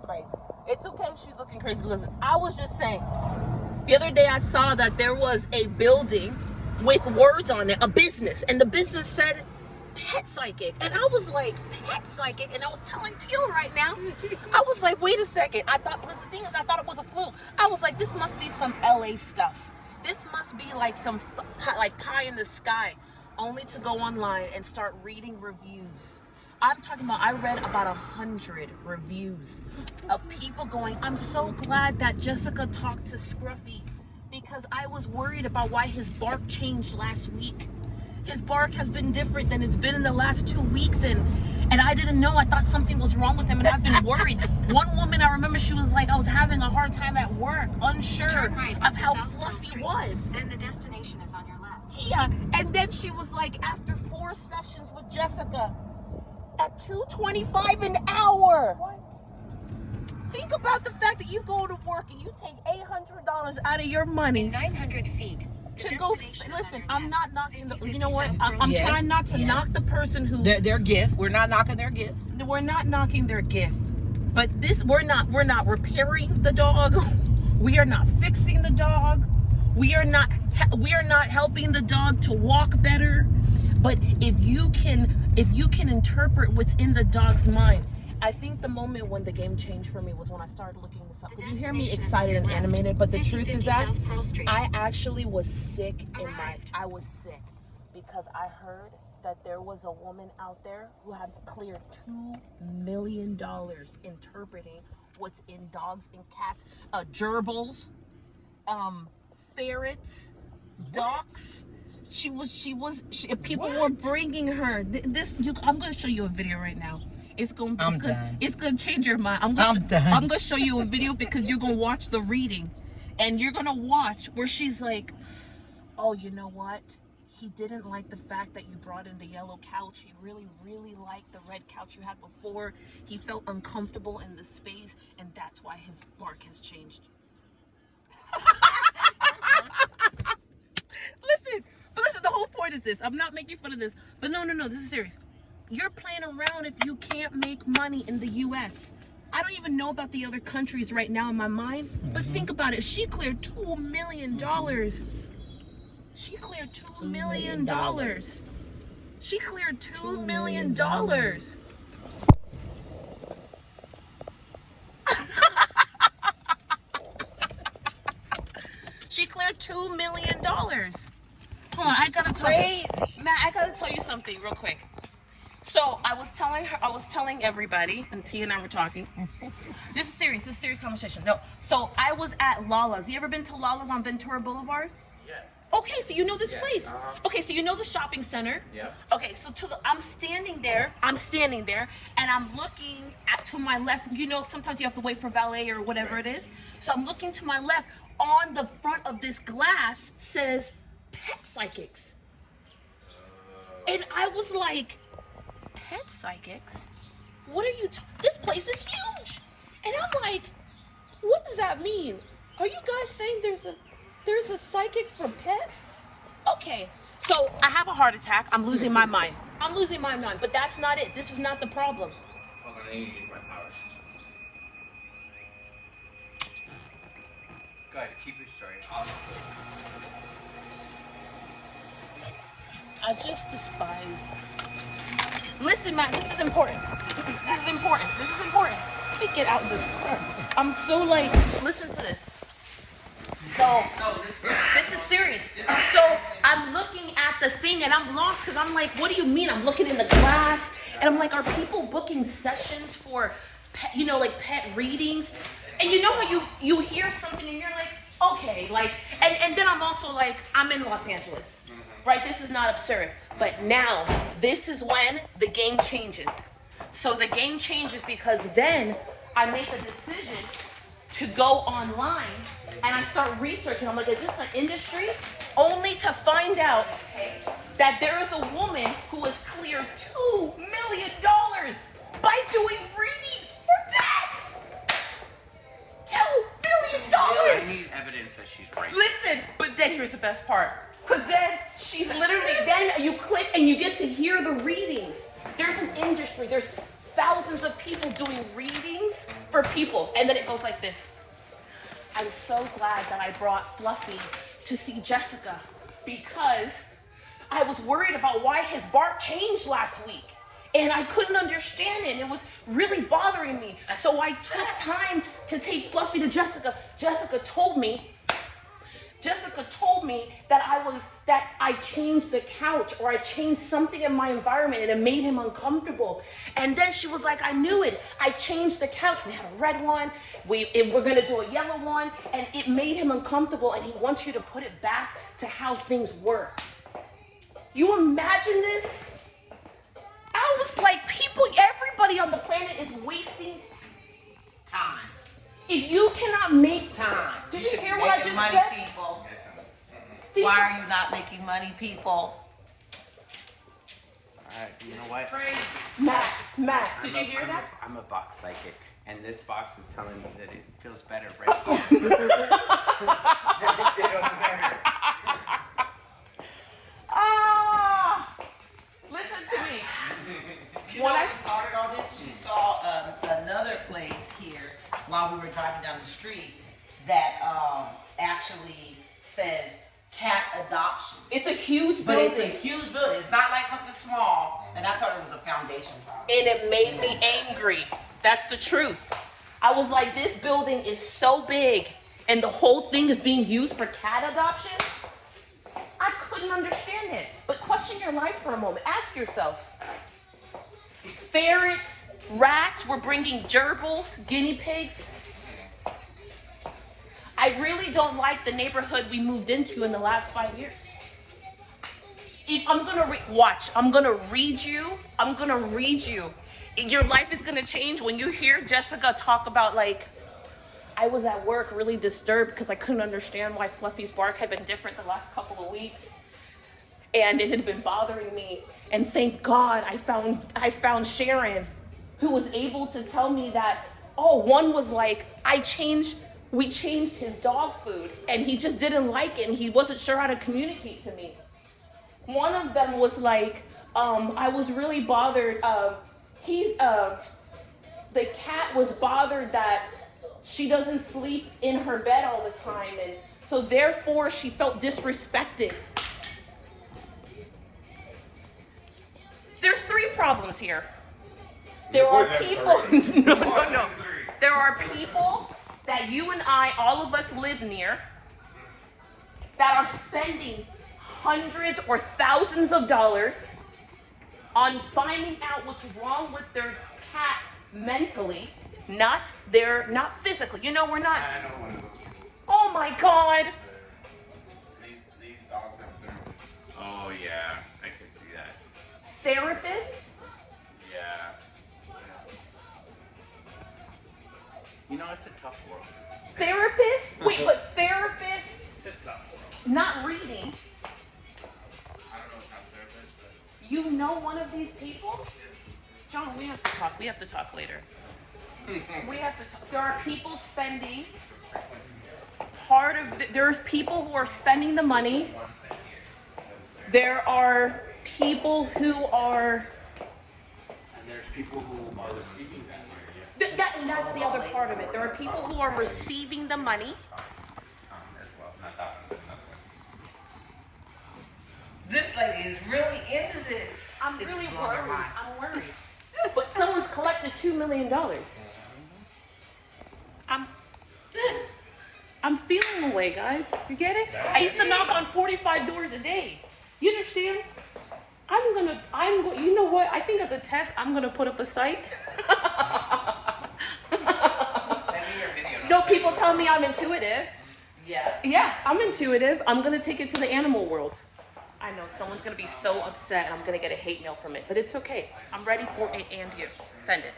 crazy. It's okay if she's looking crazy. Listen, I was just saying, the other day I saw that there was a building with words on it, a business, and the business said pet psychic. And I was like, pet psychic? And I was telling Teal right now, I was like, wait a second. I thought, the thing is, I thought it was a fluke. I was like, this must be some LA stuff. This must be like some like pie in the sky, only to go online and start reading reviews. I'm talking about, I read about 100 reviews of people going, I'm so glad that Jessica talked to Scruffy because I was worried about why his bark changed last week. His bark has been different than it's been in the last 2 weeks, and I didn't know. I thought something was wrong with him, and I've been worried. One woman, I remember, she was like, I was having a hard time at work, unsure of how fluffy he was. Then the destination is on your left. Yeah, and then she was like, after 4 sessions with Jessica, at $2.25 an hour. What? Think about the fact that you go to work and you take $800 out of your money. 900 feet. To go, listen, I'm not knocking the, you know what? I'm trying not to knock the person who their gift. We're not knocking their gift. We're not knocking their gift. But this, we're not repairing the dog. We are not fixing the dog. We are not helping the dog to walk better. But if you can interpret what's in the dog's mind, I think the moment when the game changed for me was when I started looking this up. Because you hear me excited and animated, but the truth is that I actually was sick in I was sick because I heard that there was a woman out there who had cleared $2 million interpreting what's in dogs and cats, gerbils, ferrets, ducks. People were bringing her I'm going to show you a video right now. It's gonna change your mind. I'm gonna show you a video because you're gonna watch the reading, and you're gonna watch where she's like, "Oh, you know what? He didn't like the fact that you brought in the yellow couch. He really, really liked the red couch you had before. He felt uncomfortable in the space, and that's why his bark has changed." Listen. The whole point is this. I'm not making fun of this, but no. This is serious. You're playing around if you can't make money in the U.S. I don't even know about the other countries right now in my mind, but think about it. She cleared $2 million. She cleared $2 million. She cleared $2 million. She cleared $2 million. Hold on, I gotta tell you something real quick. So I was telling everybody, and T and I were talking. This is serious conversation. No, so I was at Lala's. You ever been to Lala's on Ventura Boulevard? Yes. Okay, so you know this place. Okay, so you know the shopping center. Yeah. Okay, so I'm standing there, and I'm looking to my left. You know, sometimes you have to wait for valet or whatever it is. So I'm looking to my left. On the front of this glass says pet psychics, and I was like, pet psychics? What are you this place is huge. And I'm like, what does that mean? Are you guys saying there's a psychic for pets? Okay, so I have a heart attack. I'm losing my mind. But that's not it. This is not the problem. Hold on, I need to use my powers. Go ahead, keep your story. I just despise. Listen, Matt, this is important. Let me get out this car. I'm so like, listen to this. So, this is serious. So, I'm looking at the thing and I'm lost because I'm like, what do you mean? I'm looking in the glass and I'm like, are people booking sessions for pet, pet readings? And you know how you hear something and you're like, okay, like, and then I'm also like, I'm in Los Angeles, right? This is not absurd. But now, this is when the game changes. So the game changes because then I make a decision to go online and I start researching. I'm like, is this an industry? Only to find out that there is a woman who has cleared $2 million by doing readings for pets. $2 million. I need evidence that she's right. Listen, but then here's the best part. Because then she's literally, then you click and you get to hear the readings. There's an industry. There's thousands of people doing readings for people. And then it goes like this. I'm so glad that I brought Fluffy to see Jessica because I was worried about why his bark changed last week. And I couldn't understand it. It was really bothering me. So I took time to take Fluffy to Jessica. Jessica told me that I changed the couch or I changed something in my environment and it made him uncomfortable. And then she was like, I knew it. I changed the couch. We had a red one. We're gonna do a yellow one, and it made him uncomfortable, and he wants you to put it back to how things were. You imagine this? I was like, everybody on the planet is wasting Time. if you cannot make Time. Did You you should hear be what I making just money, said? people. Think Why of- are you not making money, people? Alright, you know what? Matt, did you hear that? I'm a box psychic, and this box is telling me that it feels better right here than it did over there. Ah! Listen to me. You When know I- what started all this? She saw another place here while we were driving down the street that actually says cat adoption. It's a huge But building. it's a huge building. It's not like something small. And I thought it was a foundation problem. And it made me angry. That's the truth. I was like, this building is so big and the whole thing is being used for cat adoptions? I couldn't understand it. But question your life for a moment. Ask yourself. Ferrets, rats, we're bringing gerbils, guinea pigs. I really don't like the neighborhood we moved into in the last 5 years. If I'm gonna watch, I'm gonna read you. Your life is gonna change when you hear Jessica talk about, like, I was at work really disturbed because I couldn't understand why Fluffy's bark had been different the last couple of weeks. And it had been bothering me. And thank God I found Sharon, who was able to tell me that, one was like, we changed his dog food and he just didn't like it and he wasn't sure how to communicate to me. One of them was like, I was really bothered. The cat was bothered that she doesn't sleep in her bed all the time, and so therefore she felt disrespected. There's 3 problems here. There are people, no. There are people that you and I, all of us live near, that are spending hundreds or thousands of dollars on finding out what's wrong with their cat mentally, not physically. You know, we're not. I know one of those people. Oh my God. These dogs have therapists. Oh yeah, I can see that. Therapists? Yeah. You know, it's a tough world. Therapists? Wait, but therapists It's a tough world. not reading. I don't know what type of therapist, but You know one of these people? John, we have to talk. We have to talk later. We have to talk. There are people spending there's people who are spending the money. There are people who are, and there's people who are receiving that money. and that's the other part of it. There are people who are receiving the money. As well, not that one, but another one. This lady is really into this. I'm It's really blowing her worried. mind. I'm worried. But someone's collected $2 million. I'm feeling away, guys. You get it? I used to knock on 45 doors a day. You understand? You know what? I think as a test, I'm gonna put up a site. Send me your video. No, people tell me I'm intuitive. Yeah. Yeah, I'm intuitive. I'm gonna take it to the animal world. I know someone's gonna be so upset and I'm gonna get a hate mail from it, but it's okay. I'm ready for it and you. Send it.